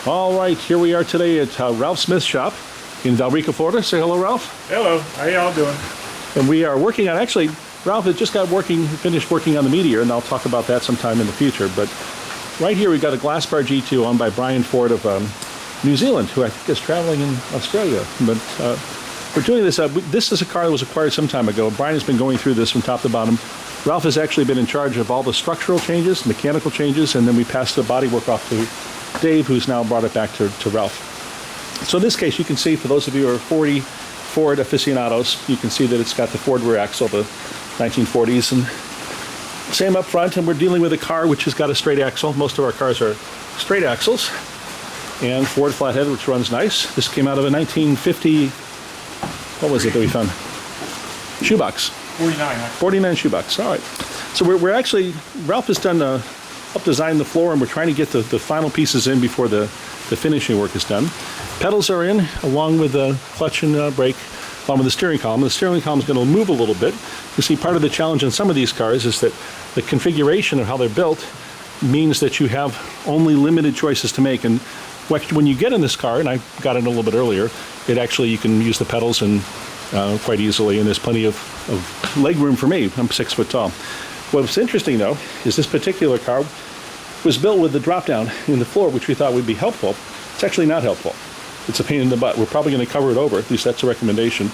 All right, here we are today at Ralph Smith's shop in Valrica, Florida. Say hello, Ralph. Hello, how y'all doing? And we are working on, actually, Ralph has just finished working on the Meteor, and I'll talk about that sometime in the future. But right here we've got a Glasspar G2 owned by Brian Ford of New Zealand, who I think is traveling in Australia. But we're doing this. This is a car that was acquired some time ago. Brian has been going through this from top to bottom. Ralph has actually been in charge of all the structural changes, mechanical changes, and then we passed the bodywork off to Dave, who's now brought it back to Ralph. So in this case, you can see, for those of you who are Ford aficionados, you can see that it's got the Ford rear axle, the 1940s, and same up front. And we're dealing with a car which has got a straight axle. Most of our cars are straight axles, and Ford flathead, which runs nice. This came out of a 1950, what was it that we found? Shoebox. 49 shoebox. All right. So we're actually, Ralph has done helped design the floor, and we're trying to get the final pieces in before the finishing work is done. Pedals are in, along with the clutch and brake, along with the steering column. The steering column is going to move a little bit. You see, part of the challenge in some of these cars is that the configuration of how they're built means that you have only limited choices to make. And when you get in this car, and I got in a little bit earlier, you can use the pedals and quite easily, and there's plenty of leg room for me. I'm 6 foot tall. What's interesting, though, is this particular car was built with the drop down in the floor, which we thought would be helpful. It's actually not helpful. It's a pain in the butt. We're probably going to cover it over, at least that's a recommendation.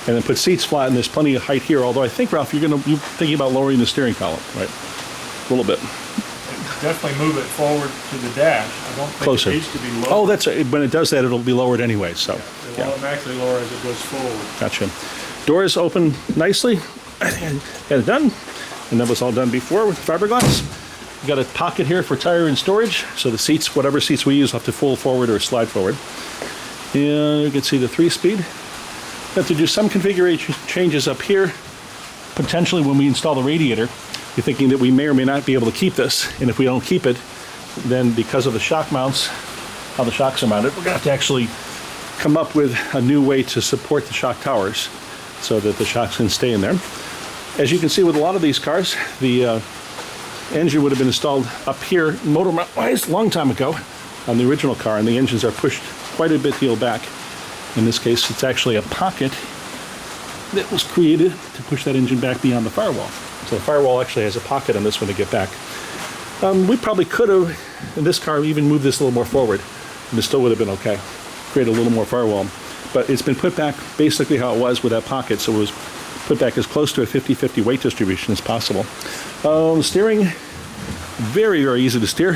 And then put seats flat, and there's plenty of height here, although I think, Ralph, you're thinking about lowering the steering column, right? A little bit. Definitely move it forward to the dash. I don't think Closer. It needs to be lowered. Oh, that's when it does that, it'll be lowered anyway. So It will automatically lower as it goes forward. Gotcha. Doors open nicely. Got it done. And that was all done before with fiberglass. We've got a pocket here for tire and storage, so the seats, whatever seats we use, will have to fold forward or slide forward. And you can see the 3-speed. We have to do some configuration changes up here. Potentially when we install the radiator, you're thinking that we may or may not be able to keep this. And if we don't keep it, then because of the shock mounts, how the shocks are mounted, we're going to have to actually come up with a new way to support the shock towers so that the shocks can stay in there. As you can see with a lot of these cars, the engine would have been installed up here motor mount-wise a long time ago on the original car, and the engines are pushed quite a bit heel back. In this case, it's actually a pocket that was created to push that engine back beyond the firewall. So the firewall actually has a pocket on this one to get back. We probably could have, in this car, even moved this a little more forward, and it still would have been okay. Create a little more firewall. But it's been put back basically how it was with that pocket, so it was put back as close to a 50-50 weight distribution as possible. Steering, very, very easy to steer.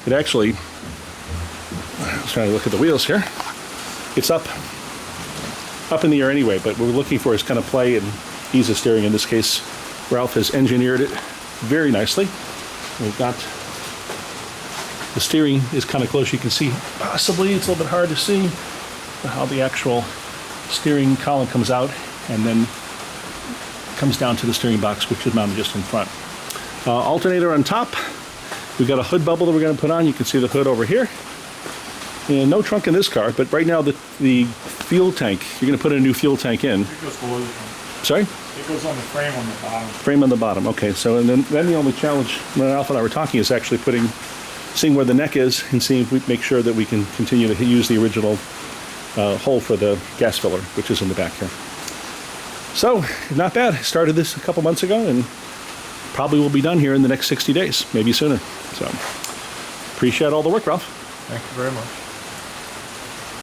It actually, I was trying to look at the wheels here. It's up in the air anyway, but what we're looking for is kind of play and ease of steering. In this case, Ralph has engineered it very nicely. We've got, the steering is kind of close. You can see, possibly, it's a little bit hard to see how the actual steering column comes out and then comes down to the steering box, which is mounted just in front. Alternator on top. We've got a hood bubble that we're going to put on. You can see the hood over here. And no trunk in this car, but right now the fuel tank, you're going to put a new fuel tank in. It goes below the front. Sorry? It goes on the frame on the bottom. Frame on the bottom, okay. So and then the only challenge when Ralph and I were talking is actually seeing where the neck is and seeing if we make sure that we can continue to use the original hole for the gas filler, which is in the back here. So, not bad. Started this a couple months ago and probably will be done here in the next 60 days, maybe sooner. So, appreciate all the work, Ralph. Thank you very much.